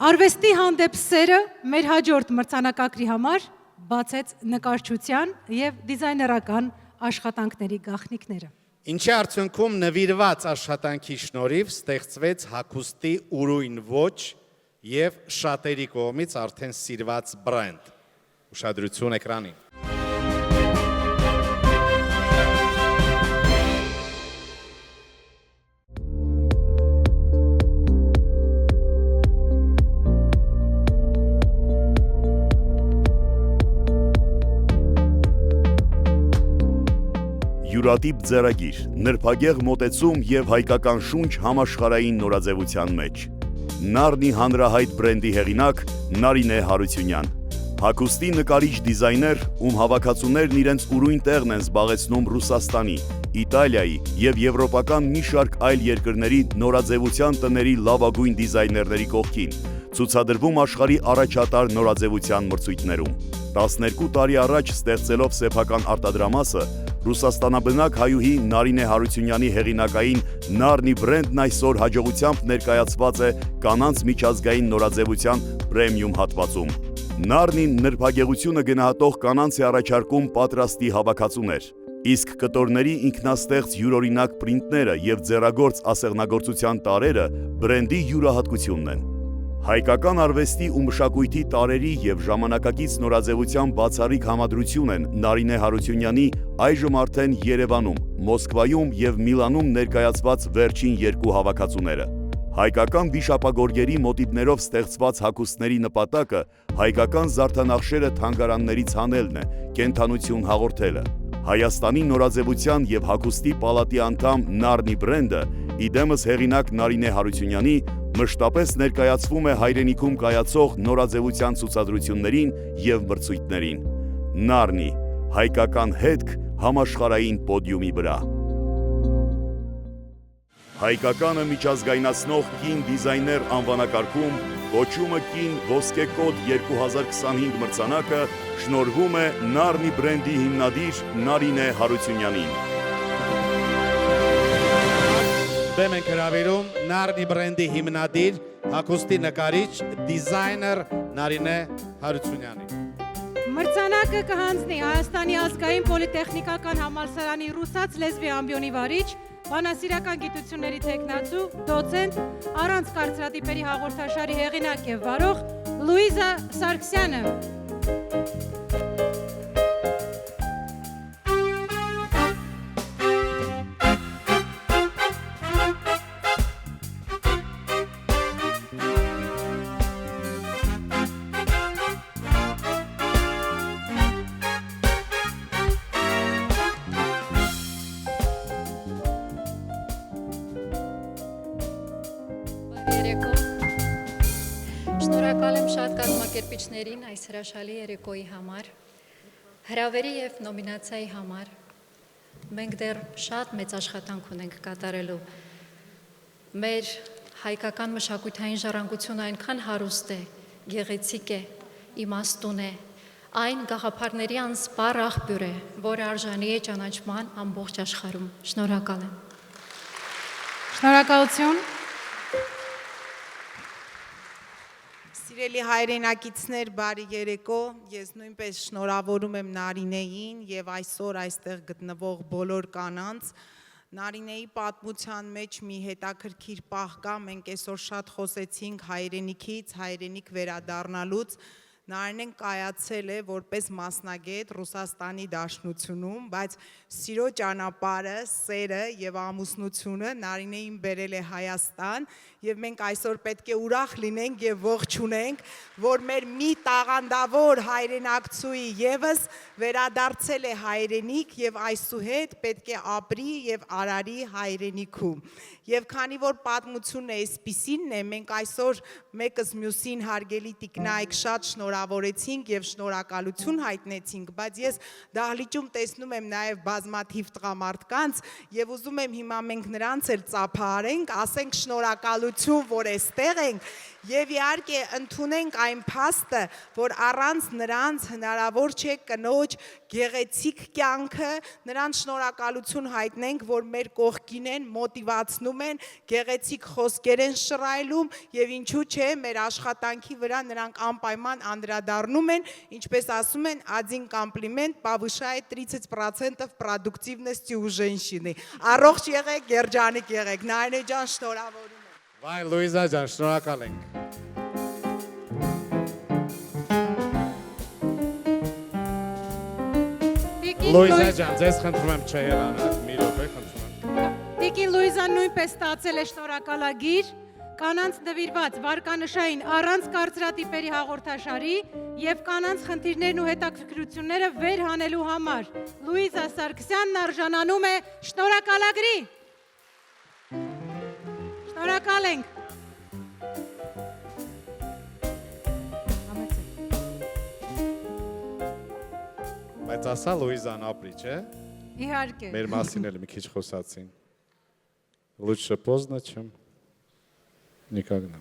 Արվեստի հանդեպ սերը մեր հաջորդ մրցանակակրի համար բացեց նկարչության և դիզայներական աշխատանքների գաղտնիքները։ Ինչի արդյունքում նվիրված աշխատանքի շնորհիվ ստեղծվեց հագուստի ուրույն ոճ և շատերի կողմից արդեն սիրված բրենդ։ Ուշադրություն էկրանին։ Յուրատիպ ձեռագիր, նրբագեղ մոտեցում և հայկական շունչ համաշխարհային նորաձևության մեջ։ Նարնի հանրահայտ բրենդի հեղինակ Նարինե Հարությունյան։ Հագուստի նկարիչ դիզայներ, ում հավաքածուներն իրենց ուրույն տեղն են զբաղեցնում Ռուսաստանի, Իտալիայի և եվրոպական մի շարք այլ երկրների նորաձևության տների լավագույն դիզայներների կողքին, ցուցադրվում աշխարհի առաջատար նորաձևության մրցույթներում։ 12 տարի առաջ ստեղծելով սեփական արտադրամասը, Ռուսաստանաբնակ հայուհի Նարինե Հարությունյանի հեղինակային Նարնի բրենդն այսօր հաջողությամբ ներկայացված է կանանց միջազգային նորաձևության պրեմիում հատվածում։ Նարնին նրբագեղությունը գնահատող կանանց է առաջարկում պատրաստի հավաքածուներ, իսկ կտորների ինքնաստեղծ յուրօրինակ պրինտները և ձեռագործ ասեղնագործության տարրերը բրենդի յուրահատկությունն են։ Հայկական արվեստի ու մշակույթի տարրերի և ժամանակակից նորաձևության բացառիկ համադրություն են Նարինե Հարությունյանի այժմ արդեն Երևանում, Մոսկվայում և Միլանում ներկայացված վերջին երկու հավաքածուները։ Հայկական վիշապագորգերի մոտիվներով ստեղծված հագուստների նպատակը հայկական զարդանախշերը թանգարաններից հանելն է, կենդանություն հաղորդելը։ Հայաստանի նորաձևության և հագուստի պալատի անդամ Նարնի բրենդը, իդեմս հեղինակ Նարինե Հարությունյանի, մշտապես ներկայացվում է հայրենիքում կայացող նորաձևության ցուցադրություններին և մրցույթներին։ Նարնի, հայկական հետք համաշխարհային պոդիումի վրա։ Հայկականը միջազգայնացնող կին դիզայներ անվանակարգում կոչումը կին ոսկե կոդ 2025 մրցանակը շնորհվում է Նարնի բրենդի հիմնադիր Նարինե Հարությունյանին։ Բեմ ենք հրավիրում Նարնի բրենդի հիմնադիր, հագուստի նկարիչ, դիզայներ Նարինե Հարությունյանին։ Մրցանակը կհանձնի Հայաստանի ազգային պոլիտեխնիկական համալսարանի ռուսաց լեզվի ամբիոնի վարիչ, բանասիրական գիտությունների թեկնածու, դոցենտ, առանց կարծրատիպերի հաղորդաշարի հեղինակ և վարող Լուիզա Սարգսյանը։ Շնորհակալ եմ շատ կազմակերպիչներին այս հրաշալի երեկոյի համար, հրավերի և նոմինացիայի համար։ Մենք դեռ շատ մեծ աշխատանք ունենք կատարելու։ Մեր հայկական մշակութային ժառանգությունը այնքան հարուստ է, գեղեցիկ է, իմաստուն է, այն գաղափարների անսպառ աղբյուր է, որը արժանի է ճանաչման ամբողջ աշխարհում։ Շնորհակալ եմ։ Շնորհակալություն։ Սիրելի հայրենակիցներ, բարի երեկո, ես նույնպես շնորհավորում եմ Նարինեին և այսօր այստեղ գտնվող բոլոր կանանց։ Նարինեի պատմության մեջ մի հետաքրքիր պահ կա, մենք այսօր շատ խոսեցինք հայրենիքից, հայրենիք վերադառնալուց։ Նարինեն կայացել է որպես մասնագետ Ռուսաստանի Դաշնությունում, բայց սիրո ճանապարհը, սերը և ամուսնությունը Նարինեին բերել է Հայաստան, և մենք այսօր պետք է ուրախ լինենք և ողջունենք, որ մեր մի տաղանդավոր հայրենակցուի ևս վերադարձել է հայրենիք և այսուհետ պետք է ապրի և արարի հայրենիքում։ Եվ քանի որ պատմությունն է այսպիսինն է, մենք այսօր մեկս մյուսին հարգելի տիկնայք շատ շնորհակալ շնորհավորեցինք եւ շնորհակալություն հայտնեցինք, բայց ես դահլիճում տեսնում եմ նաեւ բազմաթիվ տղամարդկանց եւ ուզում եմ հիմա մենք նրանց էլ ծափահարենք, ասենք շնորհակալություն, որ այստեղ ենք եւ իհարկե ընդունենք այն փաստը, որ առանց նրանց հնարավոր չէ կնոջ գեղեցիկ կյանքը, նրանց շնորհակալություն հայտնենք, որ մեր կողքին են, մոտիվացնում են, գեղեցիկ խոսքեր են շռայլում եւ ինչու՞ չէ, մեր աշխատանքի վրա նրանք անպայման անդրադառնում են, ինչպես ասում են, один комплимент повышает 30% продуктивности у женщины։ Առողջ եղեք, երջանիկ եղեք։ Նարինե ջան, շնորհավորում եմ։ Վայ Լուիզա ջան, շնորհակալ ենք։ Լուիզա ջան, ձեզ խնդրում եմ չհեռանալ, մի րոպե խնդրում եմ։ Տիկին Լուիզան նույնպես ստացել է շնորհակալագիր կանանց նվիրված վարկանշային առանց կարծրատիպերի հաղորդաշարի եւ կանանց խնդիրներն ու հետաքրքրությունները վեր հանելու համար։ Լուիզա Սարգսյանն արժանանում է շնորհակալագրի։ Շնորհակալ ենք։ Բայց ասա Լուիզան ապրի, չէ՞։ Իհարկե։ Մեր մասին էլ մի քիչ խոսացին։ Лучше поздно, чем никогда.